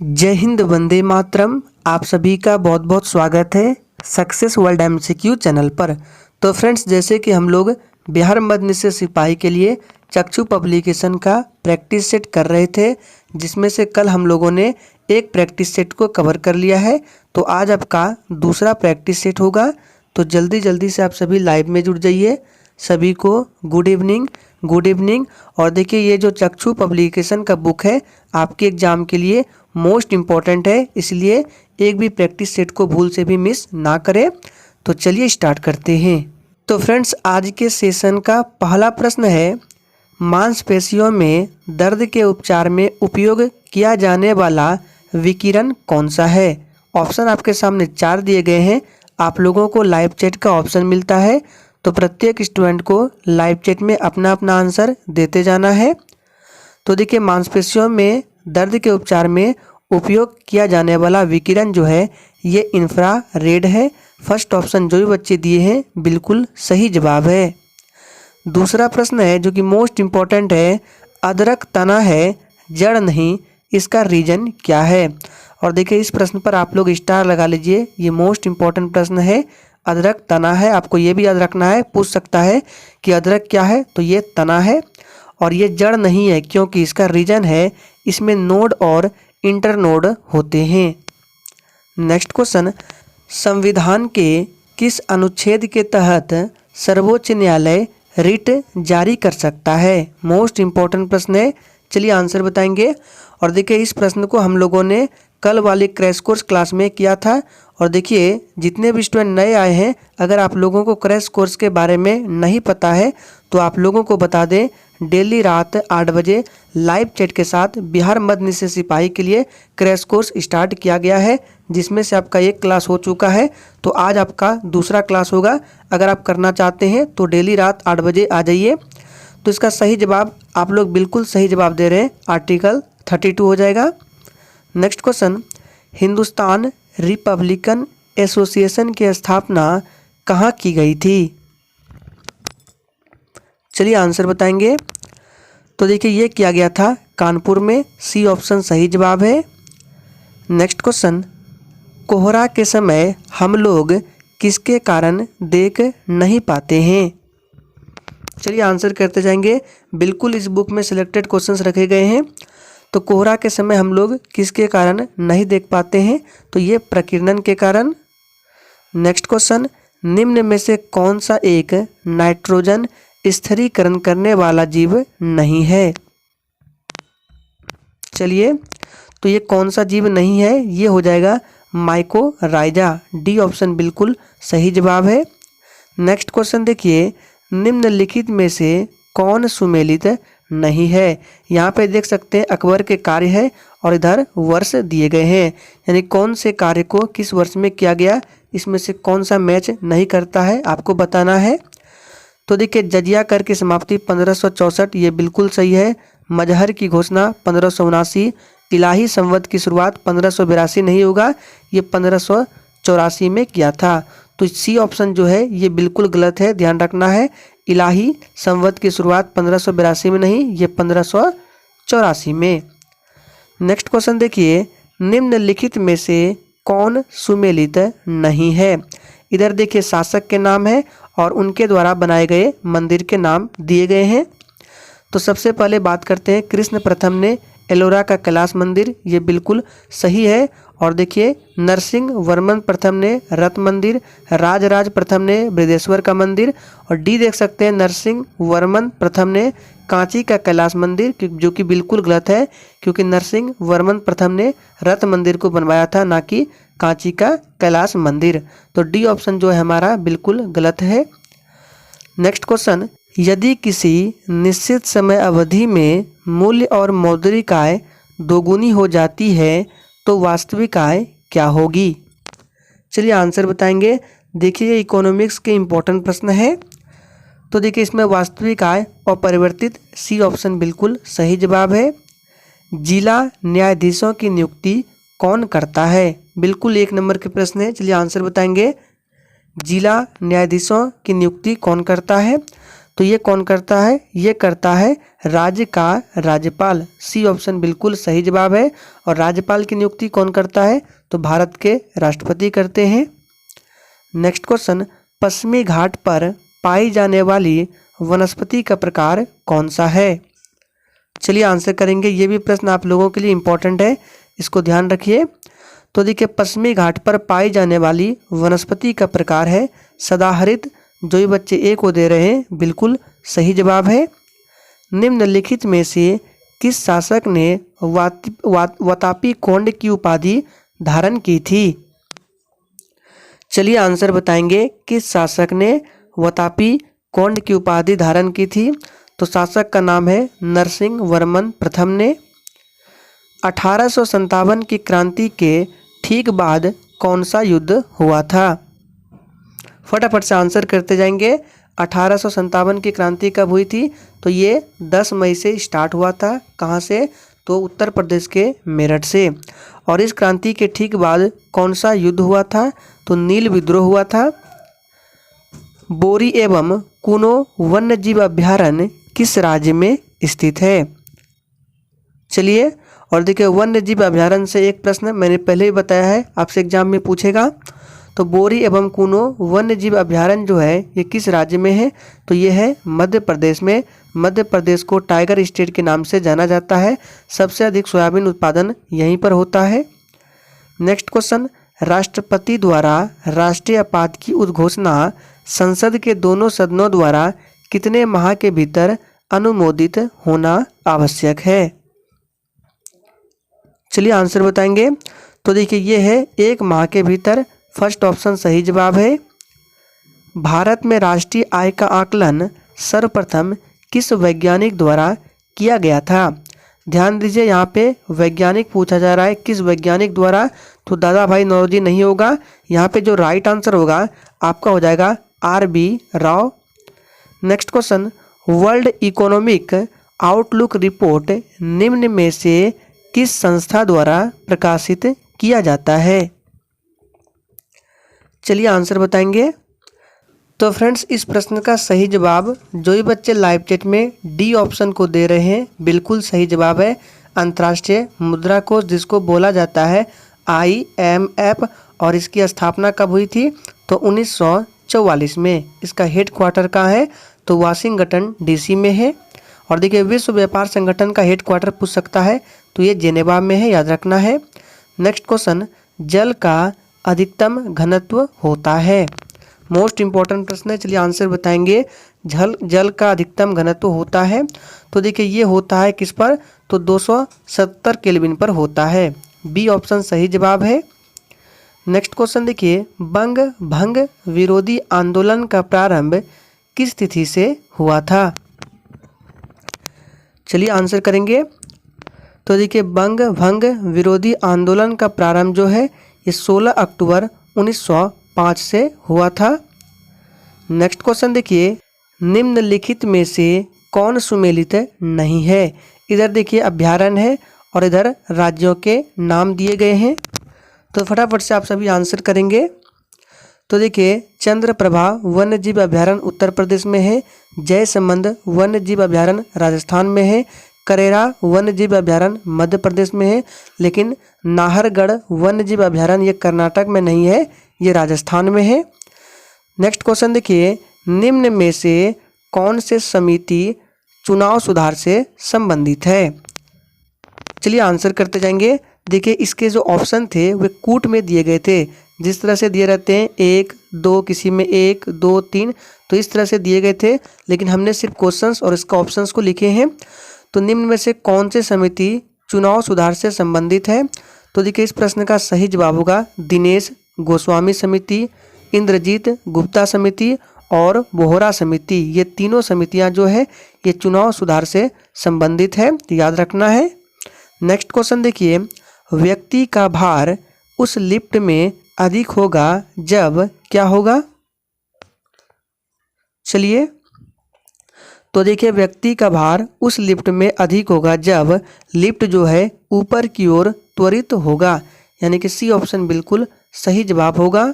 जय हिंद, वंदे मातरम। आप सभी का बहुत बहुत स्वागत है सक्सेस वर्ल्ड एमसीक्यू चैनल पर। तो फ्रेंड्स, जैसे कि हम लोग बिहार मध्य निषेध सिपाही के लिए चक्षु पब्लिकेशन का प्रैक्टिस सेट कर रहे थे, जिसमें से कल हम लोगों ने एक प्रैक्टिस सेट को कवर कर लिया है। तो आज आपका दूसरा प्रैक्टिस सेट होगा। तो जल्दी जल्दी से आप सभी लाइव में जुड़ जाइए। सभी को गुड इवनिंग, गुड इवनिंग। और देखिए, ये जो चक्षु पब्लिकेशन का बुक है आपके एग्जाम के लिए मोस्ट इम्पॉर्टेंट है, इसलिए एक भी प्रैक्टिस सेट को भूल से भी मिस ना करें। तो चलिए स्टार्ट करते हैं। तो फ्रेंड्स, आज के सेशन का पहला प्रश्न है, मांसपेशियों में दर्द के उपचार में उपयोग किया जाने वाला विकिरण कौन सा है। ऑप्शन आपके सामने 4 दिए गए हैं। आप लोगों को लाइव चैट का ऑप्शन मिलता है, तो प्रत्येक स्टूडेंट को लाइव चैट में अपना अपना आंसर देते जाना है। तो देखिए, मांसपेशियों में दर्द के उपचार में उपयोग किया जाने वाला विकिरण जो है ये इंफ्रारेड है। फर्स्ट ऑप्शन जो भी बच्चे दिए हैं बिल्कुल सही जवाब है। दूसरा प्रश्न है जो कि मोस्ट इम्पॉर्टेंट है, अदरक तना है जड़ नहीं, इसका रीजन क्या है। और देखिए, इस प्रश्न पर आप लोग स्टार लगा लीजिए, ये मोस्ट इम्पॉर्टेंट प्रश्न है। अदरक तना है, आपको ये भी याद रखना है, पूछ सकता है कि अदरक क्या है, तो ये तना है। और ये जड़ नहीं है क्योंकि इसका रीजन है इसमें नोड और इंटरनोड होते हैं। नेक्स्ट क्वेश्चन, संविधान के किस अनुच्छेद के तहत सर्वोच्च न्यायालय रिट जारी कर सकता है। मोस्ट इम्पॉर्टेंट प्रश्न है, चलिए आंसर बताएंगे। और देखिए, इस प्रश्न को हम लोगों ने कल वाले क्रैश कोर्स क्लास में किया था। और देखिए, जितने भी स्टूडेंट नए आए हैं, अगर आप लोगों को क्रैश कोर्स के बारे में नहीं पता है तो आप लोगों को बता दें, डेली रात 8 बजे लाइव चैट के साथ बिहार मध्य निषेध सिपाही के लिए क्रैश कोर्स स्टार्ट किया गया है, जिसमें से आपका एक क्लास हो चुका है। तो आज आपका दूसरा क्लास होगा। अगर आप करना चाहते हैं तो डेली रात 8 बजे आ जाइए। तो इसका सही जवाब, आप लोग बिल्कुल सही जवाब दे रहे हैं, आर्टिकल 32 हो जाएगा। Next question, Hindustan Republican association की स्थापना कहाँ की गई थी। चलिए आंसर बताएंगे। तो देखिए, ये किया गया था कानपुर में, सी ऑप्शन सही जवाब है। नेक्स्ट क्वेश्चन, कोहरा के समय हम लोग किसके कारण देख नहीं पाते हैं। चलिए आंसर करते जाएंगे। बिल्कुल इस बुक में सिलेक्टेड क्वेश्चंस रखे गए हैं। तो कोहरा के समय हम लोग किसके कारण नहीं देख पाते हैं, तो ये प्रकीर्णन के कारण। नेक्स्ट क्वेश्चन, निम्न में से कौन सा एक नाइट्रोजन स्थिरीकरण करने वाला जीव नहीं है। चलिए, तो ये कौन सा जीव नहीं है, ये हो जाएगा माइकोराइजा। डी ऑप्शन बिल्कुल सही जवाब है। नेक्स्ट क्वेश्चन देखिए, निम्नलिखित में से कौन सुमेलित नहीं है। यहाँ पे देख सकते हैं अकबर के कार्य है और इधर वर्ष दिए गए हैं, यानी कौन से कार्य को किस वर्ष में किया गया, इसमें से कौन सा मैच नहीं करता है आपको बताना है। तो देखिए, जजिया कर की समाप्ति 1564, ये बिल्कुल सही है। मजहर की घोषणा 1579, इलाही संवत की शुरुआत 1582 नहीं होगा, ये 1584 में किया था। तो सी ऑप्शन जो है ये बिल्कुल गलत है, ध्यान रखना है। इलाही संवत की शुरुआत 1582 में नहीं, ये 1584 में। नेक्स्ट क्वेश्चन देखिए, निम्नलिखित में से कौन सुमेलित नहीं है। इधर देखिए, शासक के नाम है और उनके द्वारा बनाए गए मंदिर के नाम दिए गए हैं। तो सबसे पहले बात करते हैं, कृष्ण प्रथम ने एलोरा का कैलाश मंदिर, ये बिल्कुल सही है। और देखिए, नरसिंह वर्मन प्रथम ने रथ मंदिर, राजराज प्रथम ने बृहदेश्वर का मंदिर। और डी देख सकते हैं, नरसिंह वर्मन प्रथम ने कांची का कैलाश मंदिर, जो कि बिल्कुल गलत है, क्योंकि नरसिंह वर्मन प्रथम ने रथ मंदिर को बनवाया था, ना कि कांची का कैलाश मंदिर। तो डी ऑप्शन जो है हमारा बिल्कुल गलत है। नेक्स्ट क्वेश्चन, यदि किसी निश्चित समय अवधि में मूल्य और मौद्रिक आय दोगुनी हो जाती है तो वास्तविक आय क्या होगी। चलिए आंसर बताएंगे। देखिए, इकोनॉमिक्स के इम्पोर्टेंट प्रश्न है। तो देखिए, इसमें वास्तविक आय अपरिवर्तित, सी ऑप्शन बिल्कुल सही जवाब है। जिला न्यायाधीशों की नियुक्ति कौन करता है, बिल्कुल 1 नंबर के प्रश्न है। चलिए आंसर बताएंगे। जिला न्यायाधीशों की नियुक्ति कौन करता है। तो ये कौन करता है? ये करता है राज्य का राज्यपाल। सी ऑप्शन बिल्कुल सही जवाब है। और राज्यपाल की नियुक्ति कौन करता है? तो भारत के राष्ट्रपति करते हैं। नेक्स्ट क्वेश्चन, पश्चिमी घाट पर पाई जाने वाली वनस्पति का प्रकार कौन सा है? चलिए आंसर करेंगे। ये भी प्रश्न आप लोगों के लिए इम्पोर्टेंट है, इसको ध्यान रखिए। तो देखिए, पश्चिमी घाट पर पाई जाने वाली वनस्पति का प्रकार है सदाहरित। जो भी बच्चे ए को दे रहे हैं बिल्कुल सही जवाब है। निम्नलिखित में से किस शासक ने वातापी कोंड की उपाधि धारण की थी? चलिए आंसर बताएंगे। किस शासक ने वातापी कोंड की उपाधि धारण की थी? तो शासक का नाम है नरसिंह वर्मन प्रथम ने। 1857 की क्रांति के ठीक बाद कौन सा युद्ध हुआ था? फटाफट से आंसर करते जाएंगे। 1857 की क्रांति कब हुई थी? तो ये 10 मई से स्टार्ट हुआ था। कहाँ से? तो उत्तर प्रदेश के मेरठ से। और इस क्रांति के ठीक बाद कौन सा युद्ध हुआ था? तो नील विद्रोह हुआ था। बोरी एवं कुनो वन्य जीव अभ्यारण्य किस राज्य में स्थित है? चलिए, और देखिए, वन्य जीव अभ्यारण्य से एक प्रश्न मैंने पहले ही बताया है, आपसे एग्जाम में पूछेगा। तो बोरी एवं कुनो वन्य जीव अभ्यारण्य जो है ये किस राज्य में है? तो ये है मध्य प्रदेश में। मध्य प्रदेश को टाइगर स्टेट के नाम से जाना जाता है। सबसे अधिक सोयाबीन उत्पादन यहीं पर होता है। नेक्स्ट क्वेश्चन, राष्ट्रपति द्वारा राष्ट्रीय आपात की उद्घोषणा संसद के दोनों सदनों द्वारा कितने माह के भीतर अनुमोदित होना आवश्यक है? चलिए आंसर बताएंगे। तो देखिए, ये है 1 माह के भीतर। फर्स्ट ऑप्शन सही जवाब है। भारत में राष्ट्रीय आय का आकलन सर्वप्रथम किस वैज्ञानिक द्वारा किया गया था? ध्यान दीजिए, यहाँ पे वैज्ञानिक पूछा जा रहा है, किस वैज्ञानिक द्वारा? तो दादा भाई नौरोजी नहीं होगा। यहाँ पे जो राइट आंसर होगा आपका हो जाएगा RB Rao. Next question, world economic outlook report निम्न में से किस संस्था द्वारा प्रकाशित किया जाता है? चलिए आंसर बताएंगे। तो फ्रेंड्स, इस प्रश्न का सही जवाब जो भी बच्चे लाइव चैट में डी ऑप्शन को दे रहे हैं बिल्कुल सही जवाब है। अंतर्राष्ट्रीय मुद्रा कोष, जिसको बोला जाता है IMF, और इसकी स्थापना कब हुई थी? तो 1944 में। इसका हेड क्वार्टर कहाँ है? तो वाशिंगटन DC में है। और देखिए, विश्व व्यापार संगठन का हेड क्वार्टर पूछ सकता है, तो ये जेनेवा में है, याद रखना है। नेक्स्ट क्वेश्चन, जल का अधिकतम घनत्व होता है? मोस्ट इंपॉर्टेंट प्रश्न है। चलिए आंसर बताएंगे। जल का अधिकतम घनत्व होता है, तो देखिए ये होता है किस पर? तो 270 केल्विन पर होता है। बी ऑप्शन सही जवाब है। नेक्स्ट क्वेश्चन देखिए, बंग भंग विरोधी आंदोलन का प्रारंभ किस तिथि से हुआ था? चलिए आंसर करेंगे। तो देखिए, बंग भंग विरोधी आंदोलन का प्रारंभ जो है ये 16 अक्टूबर 1905 से हुआ था। नेक्स्ट क्वेश्चन देखिए, निम्नलिखित में से कौन सुमेलित नहीं है? इधर देखिए अभ्यारण्य है और इधर राज्यों के नाम दिए गए हैं। तो फटाफट से आप सभी आंसर करेंगे। तो देखिए, चंद्रप्रभा वन्य जीव अभ्यारण्य उत्तर प्रदेश में है। जयसमंद वन्य जीव अभ्यारण्य राजस्थान में है। करेरा वन्य जीव अभ्यारण्य मध्य प्रदेश में है। लेकिन नाहरगढ़ वन्य जीव अभ्यारण्य ये कर्नाटक में नहीं है, ये राजस्थान में है। नेक्स्ट क्वेश्चन देखिए, निम्न में से कौन से समिति चुनाव सुधार से संबंधित है? चलिए आंसर करते जाएंगे। देखिए, इसके जो ऑप्शन थे वे कूट में दिए गए थे। जिस तरह से दिए रहते हैं 1 2, किसी में 1 2 3, तो इस तरह से दिए गए थे। लेकिन हमने सिर्फ क्वेश्चंस और इसका ऑप्शंस को लिखे हैं। तो निम्न में से कौन सी समिति चुनाव सुधार से संबंधित है? तो देखिए, इस प्रश्न का सही जवाब होगा दिनेश गोस्वामी समिति, इंद्रजीत गुप्ता समिति और बोहरा समिति। ये तीनों समितियां जो है ये चुनाव सुधार से संबंधित है, याद रखना है। नेक्स्ट क्वेश्चन देखिए, व्यक्ति का भार उस लिफ्ट में अधिक होगा जब क्या होगा? चलिए, तो देखिए, व्यक्ति का भार उस लिफ्ट में अधिक होगा जब लिफ्ट जो है ऊपर की ओर त्वरित होगा, यानी कि सी ऑप्शन बिल्कुल सही जवाब होगा।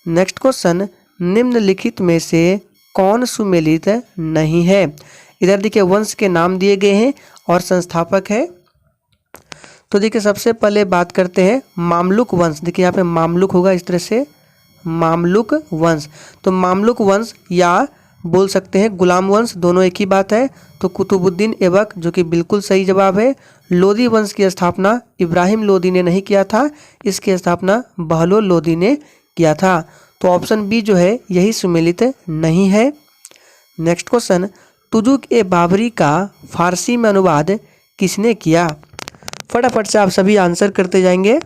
नेक्स्ट क्वेश्चन, निम्नलिखित में से कौन सुमेलित नहीं है? इधर देखिए वंश के नाम दिए गए हैं और संस्थापक है। तो देखिए सबसे पहले बात करते हैं मामलुक वंश। देखिए यहाँ पे मामलुक होगा इस तरह से, मामलुक वंश। तो मामलुक वंश या बोल सकते हैं गुलाम वंश, दोनों एक ही बात है। तो कुतुबुद्दीन ऐबक जो कि बिल्कुल सही जवाब है। लोदी वंश की स्थापना इब्राहिम लोदी ने नहीं किया था, इसकी स्थापना बहलोल लोदी ने किया था। तो ऑप्शन बी जो है यही सुमेलित नहीं है। नेक्स्ट क्वेश्चन, तुजुक ए बाबरी का फारसी में अनुवाद किसने किया? फटाफट से आप सभी आंसर करते जाएंगे।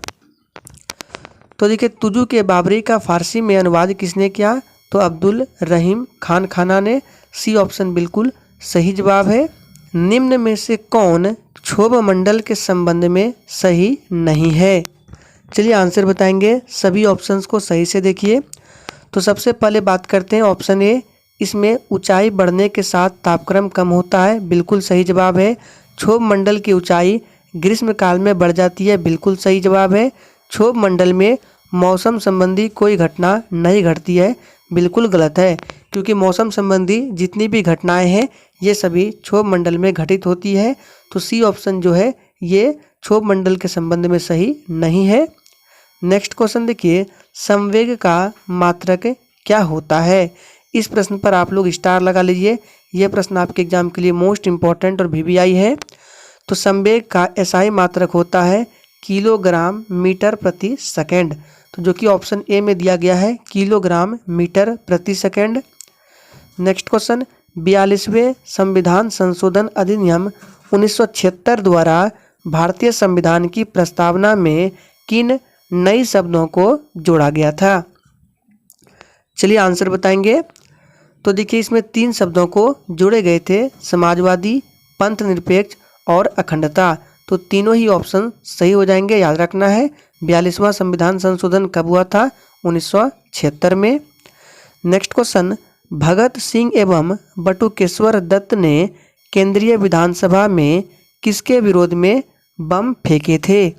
तो देखिए तुजुक ए बाबरी का फारसी में अनुवाद किसने किया? तो अब्दुल रहीम खान खाना ने। सी ऑप्शन बिल्कुल सही जवाब है। निम्न में से कौन क्षोभ मंडल के संबंध में सही नहीं है? चलिए आंसर बताएंगे, सभी ऑप्शंस को सही से देखिए। तो सबसे पहले बात करते हैं ऑप्शन ए, इसमें ऊंचाई बढ़ने के साथ तापक्रम कम होता है, बिल्कुल सही जवाब है। क्षोभ मंडल की ऊंचाई ग्रीष्म काल में बढ़ जाती है, बिल्कुल सही जवाब है। क्षोभ मंडल में मौसम संबंधी कोई घटना नहीं घटती है, बिल्कुल गलत है, क्योंकि मौसम संबंधी जितनी भी घटनाएं हैं ये सभी क्षोभ मंडल में घटित होती है। तो सी ऑप्शन जो है ये क्षोभ मंडल के संबंध में सही नहीं है। नेक्स्ट क्वेश्चन देखिए, संवेग का मात्रक क्या होता है? इस प्रश्न पर आप लोग स्टार लगा लीजिए, यह प्रश्न आपके एग्जाम के लिए मोस्ट इंपॉर्टेंट और वीवीआई है। तो संवेग का एसआई मात्रक होता है किलोग्राम मीटर प्रति सेकेंड, तो जो कि ऑप्शन ए में दिया गया है किलोग्राम मीटर प्रति सेकेंड। नेक्स्ट क्वेश्चन, 42वें संविधान संशोधन अधिनियम 1976 द्वारा भारतीय संविधान की प्रस्तावना में किन नए शब्दों को जोड़ा गया था? चलिए आंसर बताएंगे। तो देखिए इसमें 3 शब्दों को जोड़े गए थे, समाजवादी, पंथ निरपेक्ष और अखंडता। तो तीनों ही ऑप्शन सही हो जाएंगे, याद रखना है। 42वां संविधान संशोधन कब हुआ था? 1976 में। नेक्स्ट क्वेश्चन, भगत सिंह एवं बटुकेश्वर दत्त ने केंद्रीय विधानसभा में किसके विरोध में बम फेंके थे?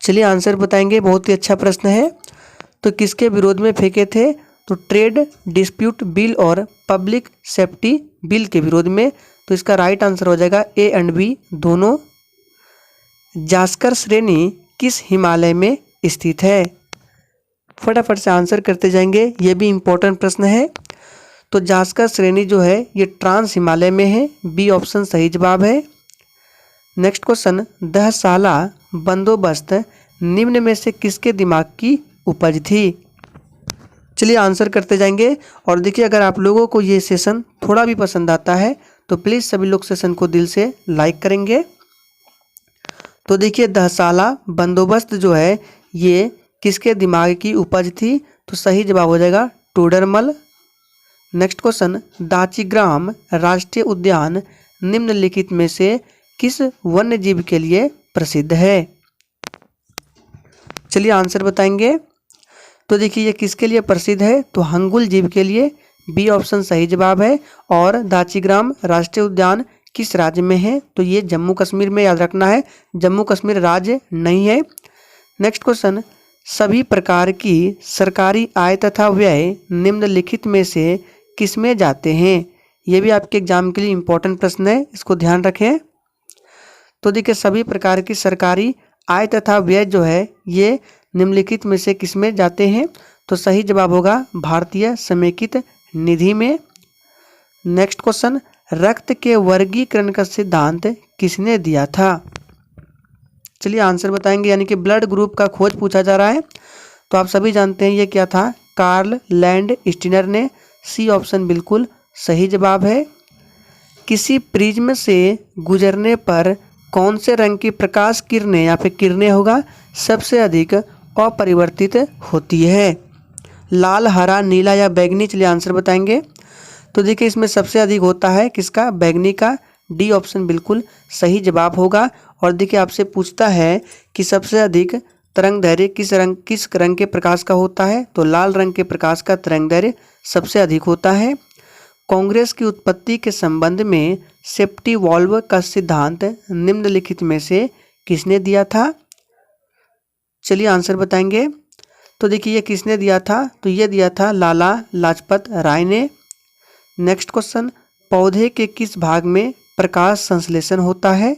चलिए आंसर बताएंगे, बहुत ही अच्छा प्रश्न है। तो किसके विरोध में फेंके थे? तो ट्रेड डिस्प्यूट बिल और पब्लिक सेफ्टी बिल के विरोध में। तो इसका राइट आंसर हो जाएगा ए एंड बी दोनों। जास्कर श्रेणी किस हिमालय में स्थित है? फटाफट से आंसर करते जाएंगे, ये भी इम्पोर्टेंट प्रश्न है। तो जास्कर श्रेणी जो है ये ट्रांस हिमालय में है, बी ऑप्शन सही जवाब है। नेक्स्ट क्वेश्चन, दहसाला बंदोबस्त निम्न में से किसके दिमाग की उपज थी? चलिए आंसर करते जाएंगे। और देखिए अगर आप लोगों को ये सेशन थोड़ा भी पसंद आता है तो प्लीज़ सभी लोग सेशन को दिल से लाइक करेंगे। तो देखिए दहसाला बंदोबस्त जो है ये किसके दिमाग की उपज थी? तो सही जवाब हो जाएगा टोडरमल। नेक्स्ट क्वेश्चन, दाचीग्राम राष्ट्रीय उद्यान निम्नलिखित में से किस वन्य जीव के लिए प्रसिद्ध है? चलिए आंसर बताएंगे। तो देखिए ये किसके लिए प्रसिद्ध है? तो हंगुल जीव के लिए, बी ऑप्शन सही जवाब है। और दाचीग्राम राष्ट्रीय उद्यान किस राज्य में है? तो ये जम्मू कश्मीर में, याद रखना है, जम्मू कश्मीर राज्य नहीं है। नेक्स्ट क्वेश्चन, सभी प्रकार की सरकारी आय तथा व्यय निम्नलिखित में से किसमें जाते हैं? ये भी आपके एग्जाम के लिए इम्पोर्टेंट प्रश्न है, इसको ध्यान रखें। तो देखिए सभी प्रकार की सरकारी आय तथा व्यय जो है ये निम्नलिखित में से किसमें जाते हैं? तो सही जवाब होगा भारतीय समेकित निधि में। नेक्स्ट क्वेश्चन, रक्त के वर्गीकरण का सिद्धांत किसने दिया था? चलिए आंसर बताएंगे, यानी कि ब्लड ग्रुप का खोज पूछा जा रहा है। तो आप सभी जानते हैं ये क्या था? कार्ल लैंड स्टीनर ने। सी ऑप्शन बिल्कुल सही जवाब है। किसी प्रिज्म से गुजरने पर कौन से रंग की प्रकाश किरणें या फिर किरणें होगा सबसे अधिक अपरिवर्तित होती है? लाल, हरा, नीला या बैगनी? चलिए आंसर बताएंगे। तो देखिए इसमें सबसे अधिक होता है किसका? बैगनी का। डी ऑप्शन बिल्कुल सही जवाब होगा। और देखिए आपसे पूछता है कि सबसे अधिक तरंग दैर्घ्य किस रंग के प्रकाश का होता है? तो लाल रंग के प्रकाश का तरंग दैर्घ्य सबसे अधिक होता है। कांग्रेस की उत्पत्ति के संबंध में सेफ्टी वॉल्व का सिद्धांत निम्नलिखित में से किसने दिया था? चलिए आंसर बताएंगे। तो देखिए ये किसने दिया था? तो ये दिया था लाला लाजपत राय ने। नेक्स्ट क्वेश्चन, पौधे के किस भाग में प्रकाश संश्लेषण होता है?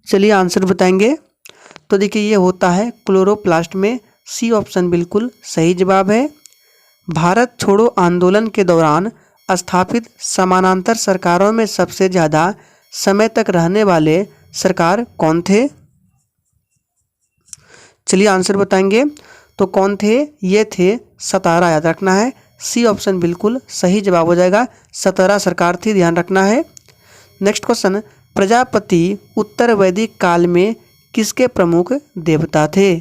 चलिए आंसर बताएंगे। तो देखिए ये होता है क्लोरोप्लास्ट में। सी ऑप्शन बिल्कुल सही जवाब है। भारत छोड़ो आंदोलन के दौरान स्थापित समानांतर सरकारों में सबसे ज़्यादा समय तक रहने वाले सरकार कौन थे? चलिए आंसर बताएंगे। तो कौन थे? ये थे 17, याद रखना है। सी ऑप्शन बिल्कुल सही जवाब हो जाएगा। 17 सरकार थी, ध्यान रखना है। नेक्स्ट क्वेश्चन, प्रजापति उत्तर वैदिक काल में किसके प्रमुख देवता थे?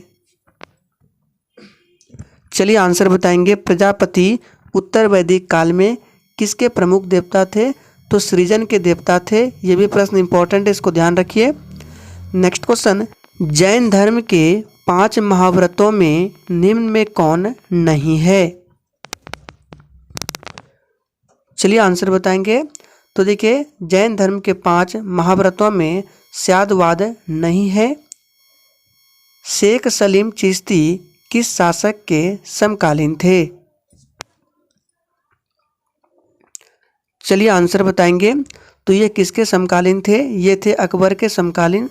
चलिए आंसर बताएंगे। प्रजापति उत्तर वैदिक काल में किसके प्रमुख देवता थे? तो सृजन के देवता थे। ये भी प्रश्न इंपॉर्टेंट है, इसको ध्यान रखिए। नेक्स्ट क्वेश्चन, जैन धर्म के 5 महाव्रतों में निम्न में कौन नहीं है? चलिए आंसर बताएंगे। तो देखिए जैन धर्म के 5 महाव्रतों में स्यादवाद नहीं है। शेख सलीम चिश्ती किस शासक के समकालीन थे? चलिए आंसर बताएंगे। तो ये किसके समकालीन थे? ये थे अकबर के समकालीन।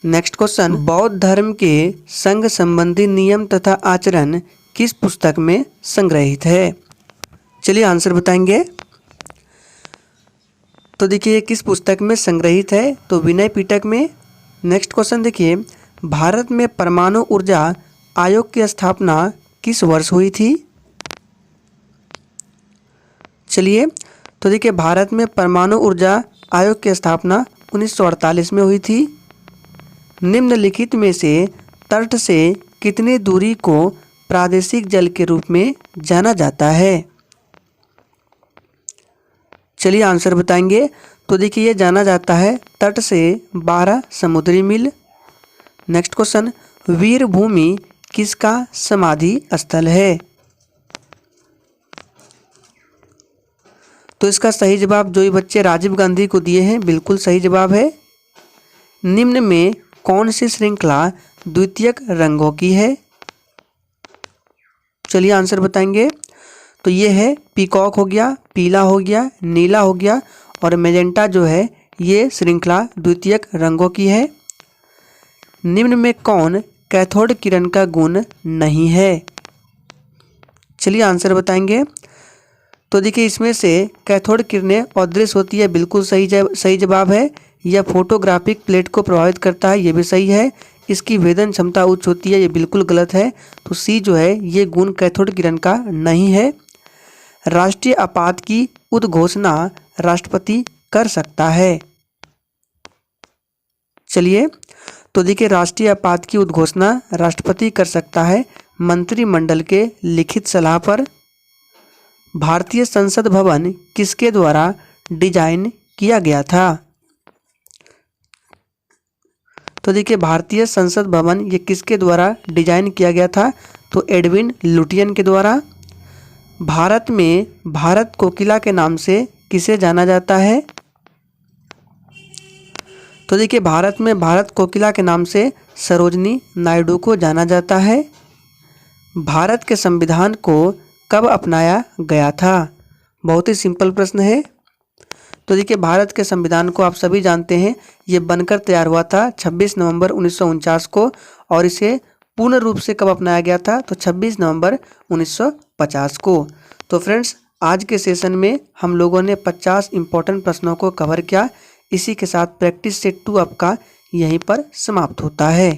नेक्स्ट क्वेश्चन, बौद्ध धर्म के संघ संबंधी नियम तथा आचरण किस पुस्तक में संग्रहित है? चलिए आंसर बताएंगे। तो देखिए ये किस पुस्तक में संग्रहित है? तो विनय पिटक में। नेक्स्ट क्वेश्चन देखिए, भारत में परमाणु ऊर्जा आयोग की स्थापना किस वर्ष हुई थी? चलिए तो देखिए भारत में परमाणु ऊर्जा आयोग की स्थापना 1948 में हुई थी। निम्नलिखित में से तट से कितनी दूरी को प्रादेशिक जल के रूप में जाना जाता है? चलिए आंसर बताएंगे। तो देखिए ये जाना जाता है तट से 12 समुद्री मील। नेक्स्ट क्वेश्चन, वीरभूमि किसका समाधि स्थल है? तो इसका सही जवाब जो ये बच्चे राजीव गांधी को दिए हैं, बिल्कुल सही जवाब है। निम्न में कौन सी श्रृंखला द्वितीयक रंगों की है? चलिए आंसर बताएंगे। तो ये है पीकॉक हो गया, पीला हो गया, नीला हो गया और मैजेंटा जो है ये श्रृंखला द्वितीयक रंगों की है। निम्न में कौन कैथोड किरण का गुण नहीं है? चलिए आंसर बताएंगे। तो देखिए इसमें से कैथोड किरणें अदृश्य होती है, बिल्कुल सही जवाब है। यह फोटोग्राफिक प्लेट को प्रभावित करता है, ये भी सही है। इसकी वेदन क्षमता उच्च होती है, ये बिल्कुल गलत है। तो सी जो है ये गुण कैथोड किरण का नहीं है। राष्ट्रीय आपात की उद्घोषणा राष्ट्रपति कर सकता है। चलिए तो देखिए राष्ट्रीय आपात की उद्घोषणा राष्ट्रपति कर सकता है मंत्रिमंडल के लिखित सलाह पर। भारतीय संसद भवन किसके द्वारा डिजाइन किया गया था? तो देखिए भारतीय संसद भवन ये किसके द्वारा डिजाइन किया गया था? तो एडविन लुटियन के द्वारा। भारत में भारत कोकिला के नाम से किसे जाना जाता है? तो देखिए भारत में भारत कोकिला के नाम से सरोजनी नायडू को जाना जाता है। भारत के संविधान को कब अपनाया गया था? बहुत ही सिंपल प्रश्न है। तो देखिए भारत के संविधान को आप सभी जानते हैं, ये बनकर तैयार हुआ था 26 नवंबर 1949 को और इसे पूर्ण रूप से कब अपनाया गया था? तो 26 नवंबर 1950 को। तो फ्रेंड्स आज के सेशन में हम लोगों ने 50 इंपॉर्टेंट प्रश्नों को कवर किया। इसी के साथ प्रैक्टिस सेट 2 आपका यहीं पर समाप्त होता है।